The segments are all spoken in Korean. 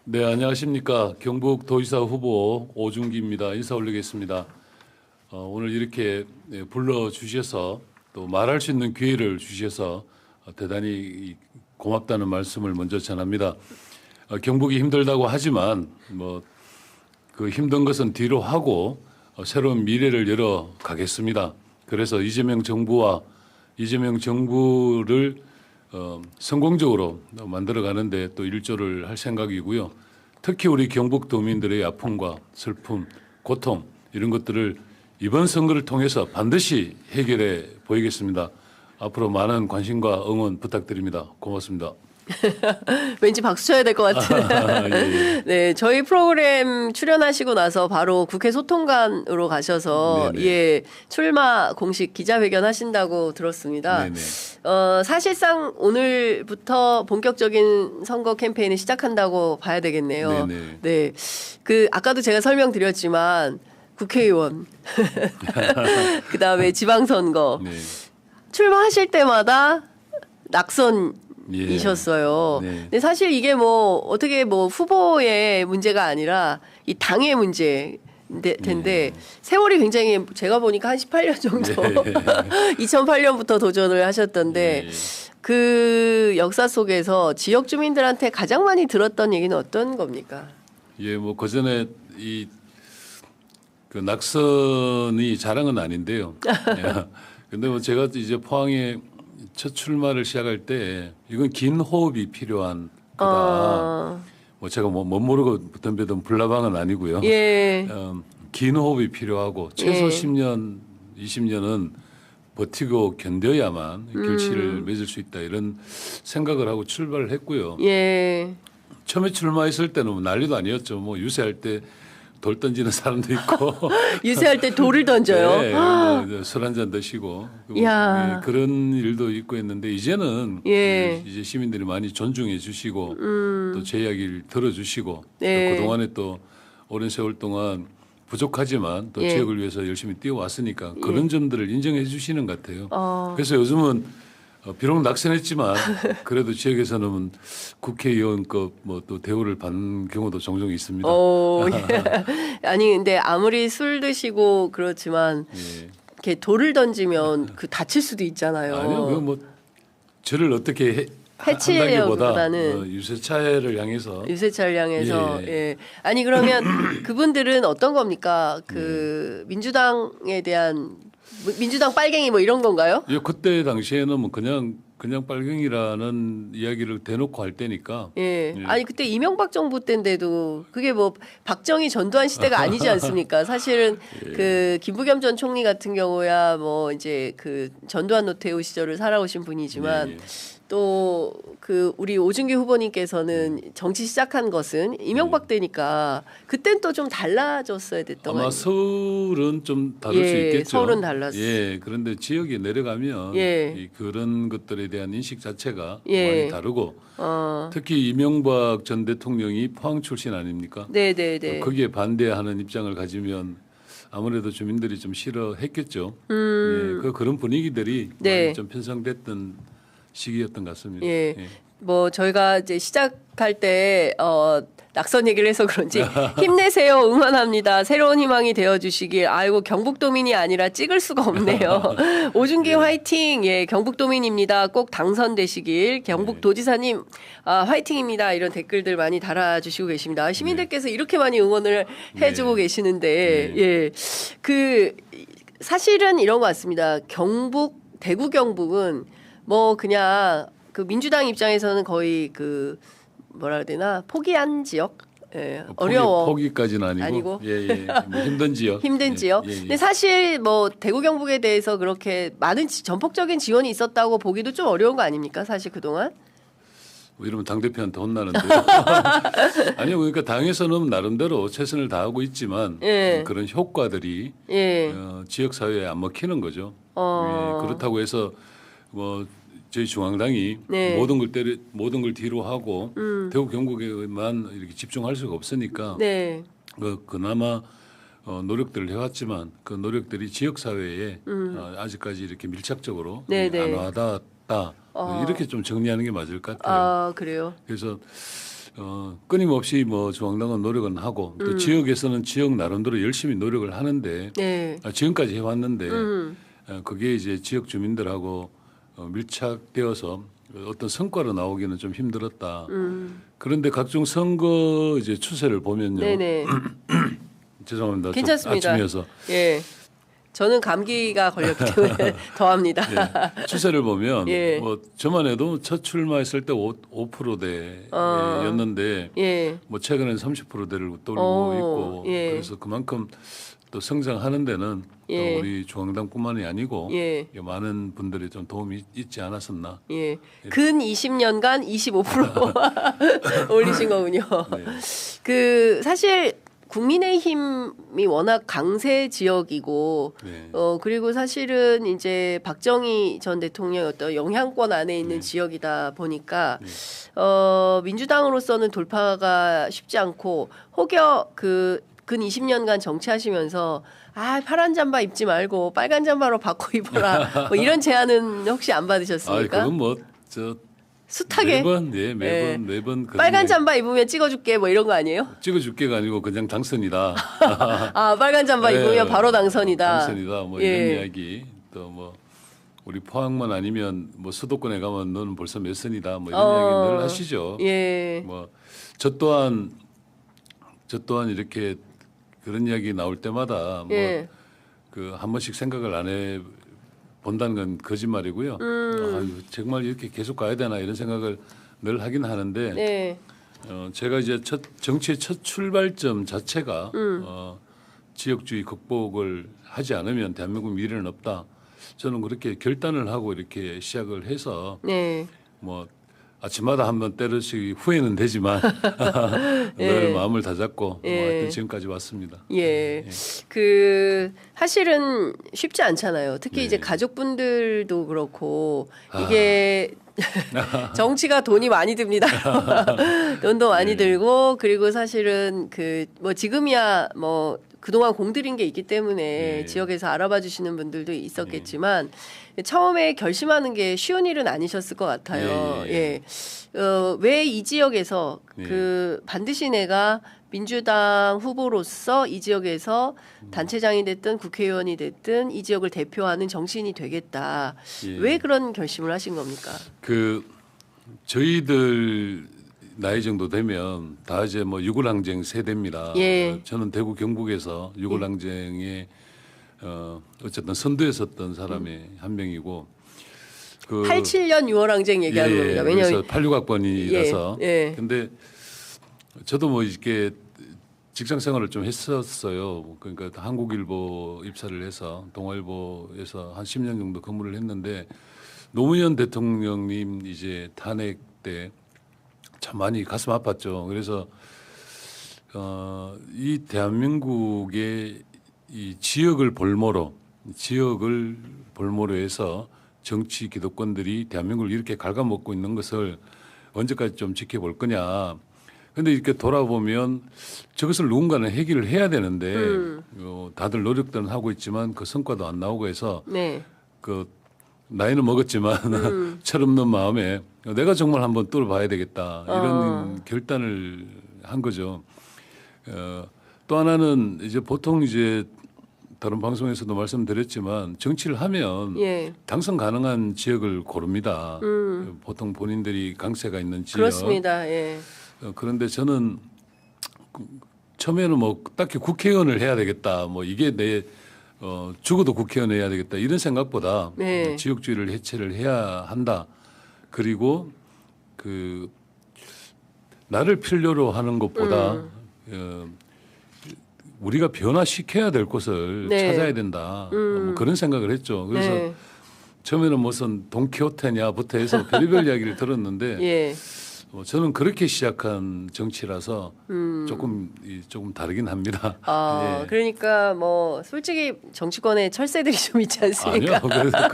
네, 안녕하십니까. 경북도지사 후보 오준기입니다. 인사 올리겠습니다. 오늘 이렇게 불러주셔서 또 말할 수 있는 기회를 주셔서 대단히 고맙다는 말씀을 먼저 전합니다. 경북이 힘들다고 하지만 뭐 그 힘든 것은 뒤로 하고 새로운 미래를 열어 가겠습니다. 그래서 이재명 정부를 성공적으로 만들어 가는데 또 일조를 할 생각이고요. 특히 우리 경북도민들의 아픔과 슬픔, 고통 이런 것들을 이번 선거를 통해서 반드시 해결해 보이겠습니다. 앞으로 많은 관심과 응원 부탁드립니다. 고맙습니다. 왠지 박수 쳐야 될 것 같은. 예. 네, 저희 프로그램 출연하시고 나서 바로 국회 소통관으로 가셔서 네네. 예, 출마 공식 기자회견 하신다고 들었습니다. 네네. 사실상 오늘부터 본격적인 선거 캠페인을 시작한다고 봐야 되겠네요. 네네. 네, 아까도 제가 설명드렸지만 국회의원, 그 다음에 지방선거 네. 출마하실 때마다 낙선. 예. 이셨어요. 네. 근데 사실 이게 뭐 어떻게 뭐 후보의 문제가 아니라 이 당의 문제. 텐데 세월이 굉장히 제가 보니까 한 18년 정도 2008년부터 도전을 하셨던데 예. 그 역사 속에서 지역 주민들한테 가장 많이 들었던 얘기는 어떤 겁니까? 예, 뭐 그전에 그 낙선이 자랑은 아닌데요. 예. 근데 뭐 제가 이제 포항에 첫 출마를 시작할 때 이건 긴 호흡이 필요한 거다. 뭐 제가 뭐 못 모르고 덤벼든 불나방은 아니고요. 예. 긴 호흡이 필요하고 최소 예. 10년, 20년은 버티고 견뎌야만 결실을 맺을 수 있다 이런 생각을 하고 출발을 했고요. 예. 처음에 출마했을 때는 뭐 난리도 아니었죠. 뭐 유세할 때 돌 던지는 사람도 있고 유세할 때 돌을 던져요. 네, 술 한 잔 드시고 야. 예, 그런 일도 있고 했는데 이제는 예. 이제 시민들이 많이 존중해 주시고 또 제 이야기를 들어주시고 네. 또 그동안에 또 오랜 세월 동안 부족하지만 또 예. 지역을 위해서 열심히 뛰어왔으니까 그런 점들을 인정해 주시는 것 같아요. 어. 그래서 요즘은 비록 낙선했지만 그래도 지역에서는 국회의원급 뭐 또 대우를 받는 경우도 종종 있습니다. 예. 아니 근데 아무리 술 드시고 그렇지만 예. 이렇게 돌을 던지면 다칠 수도 있잖아요. 아니요, 그뭐 저를 어떻게 해치려기보다는 한다기보다 유세차를 향해서 유세차를 향해서 예. 예. 아니 그러면 그분들은 어떤 겁니까? 민주당에 대한 민주당 빨갱이 뭐 이런 건가요? 예, 그때 당시에는 뭐 그냥 빨갱이라는 이야기를 대놓고 할 때니까 예. 예. 아니 그때 이명박 정부 때인데도 그게 뭐 박정희 전두환 시대가 아니지 않습니까? 사실은 그 김부겸 전 총리 같은 경우야 뭐 이제 그 전두환 노태우 시절을 살아오신 분이지만 예, 예. 또 우리 오준기 후보님께서는 정치 시작한 것은 이명박 때니까 그땐 또 좀 달라졌어야 됐던 거 아마 아니에요? 서울은 좀 다를 수 예, 있겠죠. 서울은 달랐어. 예, 그런데 지역에 내려가면 예. 그런 것들에 대한 인식 자체가 예. 많이 다르고 어. 특히 이명박 전 대통령이 포항 출신 아닙니까? 네네네. 거기에 반대하는 입장을 가지면 아무래도 주민들이 좀 싫어했겠죠. 예, 그런 분위기들이 네. 많이 좀 편성됐던 시기였던 것 같습니다. 예. 뭐 저희가 이제 시작할 때 낙선 얘기를 해서 그런지 힘내세요 응원합니다 새로운 희망이 되어주시길 아이고 경북도민이 아니라 찍을 수가 없네요 오준기 화이팅 예 경북도민입니다 꼭 당선되시길 경북도지사님 화이팅입니다 이런 댓글들 많이 달아주시고 계십니다 시민들께서 이렇게 많이 응원을 해주고 계시는데 예 사실은 이런 것 같습니다 대구 경북은 뭐 그냥 민주당 입장에서는 거의 뭐라 해야 되나 포기한 지역 어려워 포기까지는 아니고 예. 뭐 힘든 지역 힘든 지역. 근데 사실 뭐 대구 경북에 대해서 그렇게 많은 전폭적인 지원이 있었다고 보기도 좀 어려운 거 아닙니까? 사실 그동안. 뭐 이러면 당 대표한테 혼나는데요. 아니요, 그러니까 당에서는 나름대로 최선을 다하고 있지만 그런 효과들이 지역 사회에 안 먹히는 거죠. 예, 그렇다고 해서 뭐 저희 중앙당이 모든 걸 뒤로 하고 대구 경북에만 이렇게 집중할 수가 없으니까 그나마 노력들을 해왔지만 그 노력들이 지역 사회에 아직까지 이렇게 밀착적으로 안 와닿았다 이렇게 좀 정리하는 게 맞을 것 같아요. 그래요. 그래서 끊임없이 뭐 중앙당은 노력은 하고 또 지역에서는 지역 나름대로 열심히 노력을 하는데 네. 지금까지 해왔는데 그게 이제 지역 주민들하고 밀착되어서 어떤 성과로 나오기는 좀 힘들었다. 그런데 각종 선거 이제 추세를 보면요. 네네. 죄송합니다. 괜찮습니다. 아침이어서. 예. 저는 감기가 걸렸기 때문에 더합니다. 예. 추세를 보면 예. 뭐 저만 해도 첫 출마했을 때 5%대였는데 예. 뭐 최근엔 30%대를 돌고 있고 예. 그래서 그만큼 또 성장하는 데는 예. 또 우리 중앙당뿐만이 아니고 예. 많은 분들이 좀 도움이 있지 않았었나. 예. 근 20년간 25% 올리신 거군요. 네. 그 사실 국민의힘이 워낙 강세 지역이고 네. 그리고 사실은 이제 박정희 전 대통령의 어떤 영향권 안에 있는 네. 지역이다 보니까 네. 민주당으로서는 돌파가 쉽지 않고 혹여 그 근 20년간 정치하시면서 파란 잠바 입지 말고 빨간 잠바로 바꿔 입어라 뭐 이런 제안은 혹시 안 받으셨습니까? 그건 뭐저 숱하게 매번 빨간 잠바 입으면 찍어줄게 뭐 이런 거 아니에요? 찍어줄게가 아니고 그냥 당선이다. 빨간 잠바 입으면 바로 당선이다. 당선이다. 뭐 이런 이야기 또 뭐 우리 포항만 아니면 뭐 수도권에 가면 너는 벌써 몇 선이다. 뭐 이런 이야기 늘 하시죠. 예. 뭐 저 또한 이렇게 그런 이야기 나올 때마다 뭐 그 한 번씩 생각을 안 해 본다는 건 거짓말이고요. 정말 이렇게 계속 가야 되나 이런 생각을 늘 하긴 하는데 네. 제가 이제 정치의 첫 출발점 자체가 지역주의 극복을 하지 않으면 대한민국 미래는 없다. 저는 그렇게 결단을 하고 이렇게 시작을 해서 네. 뭐 아침마다 한번 때려치기 후회는 되지만 늘 마음을 다잡고 뭐 하여튼 지금까지 왔습니다. 예. 그 사실은 쉽지 않잖아요. 특히 이제 가족분들도 그렇고 이게 정치가 돈이 많이 듭니다. 돈도 많이 들고 그리고 사실은 그 뭐 지금이야 뭐 그동안 공들인 게 있기 때문에 지역에서 알아봐 주시는 분들도 있었겠지만 처음에 결심하는 게 쉬운 일은 아니셨을 것 같아요. 왜 이 지역에서 그 반드시 내가 민주당 후보로서 이 지역에서 단체장이 됐든 국회의원이 됐든 이 지역을 대표하는 정치인이 되겠다. 왜 그런 결심을 하신 겁니까? 그 저희들 나이 정도 되면 다 이제 뭐 유골항쟁 세대입니다. 저는 대구 경북에서 유골항쟁에 어쨌든 선두에 섰던 사람의 한 명이고 그 87년 6월 항쟁 얘기하는 겁니다. 왜냐하면 86학번이라서 근데 저도 뭐 이렇게 직장 생활을 좀 했었어요. 그러니까 한국일보 입사를 해서 동아일보에서 한 10년 정도 근무를 했는데 노무현 대통령님 이제 탄핵 때 참 많이 가슴 아팠죠. 그래서 이 대한민국의 이 지역을 볼모로 해서 정치 기득권들이 대한민국을 이렇게 갉아먹고 있는 것을 언제까지 좀 지켜볼 거냐. 근데 이렇게 돌아보면 저것을 누군가는 해결을 해야 되는데 다들 노력들은 하고 있지만 그 성과도 안 나오고 해서 그 나이는 먹었지만 철없는 마음에 내가 정말 한번 뚫어봐야 되겠다 이런 결단을 한 거죠. 또 하나는 이제 보통 이제 다른 방송에서도 말씀드렸지만 정치를 하면 당선 가능한 지역을 고릅니다. 보통 본인들이 강세가 있는 지역. 그렇습니다. 그런데 저는 처음에는 뭐 딱히 국회의원을 해야 되겠다. 뭐 이게 내 죽어도 국회의원 해야 되겠다. 이런 생각보다 지역주의를 해체를 해야 한다. 그리고 그 나를 필요로 하는 것보다 우리가 변화시켜야 될 곳을 찾아야 된다. 뭐 그런 생각을 했죠. 그래서 처음에는 무슨 돈키호테냐부터 해서 별의별 이야기를 들었는데 저는 그렇게 시작한 정치라서 조금 다르긴 합니다. 그러니까 뭐 솔직히 정치권에 철새들이 좀 있지 않습니까? 아니요. 그래서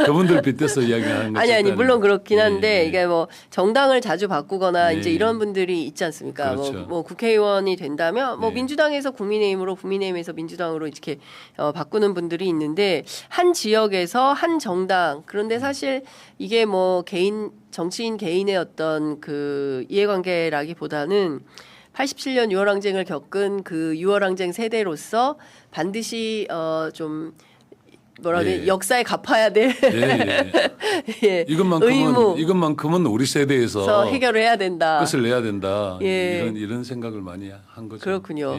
그분들 빗대서 이야기하는 거죠. 아니 물론 그렇긴 한데 이게 뭐 정당을 자주 바꾸거나 이제 이런 분들이 있지 않습니까? 그렇죠. 뭐 국회의원이 된다면 뭐 민주당에서 국민의힘으로 국민의힘에서 민주당으로 이렇게 바꾸는 분들이 있는데 한 지역에서 한 정당 그런데 사실 이게 뭐 개인 정치인 개인의 어떤 그 이해관계라기보다는 87년 유월항쟁을 겪은 그 유월항쟁 세대로서 반드시 좀 뭐라 그래 역사에 갚아야 될 예, 이것만큼은 우리 세대에서 해결을 해야 된다. 끝을 내야 된다. 이런 생각을 많이 한 거죠. 그렇군요.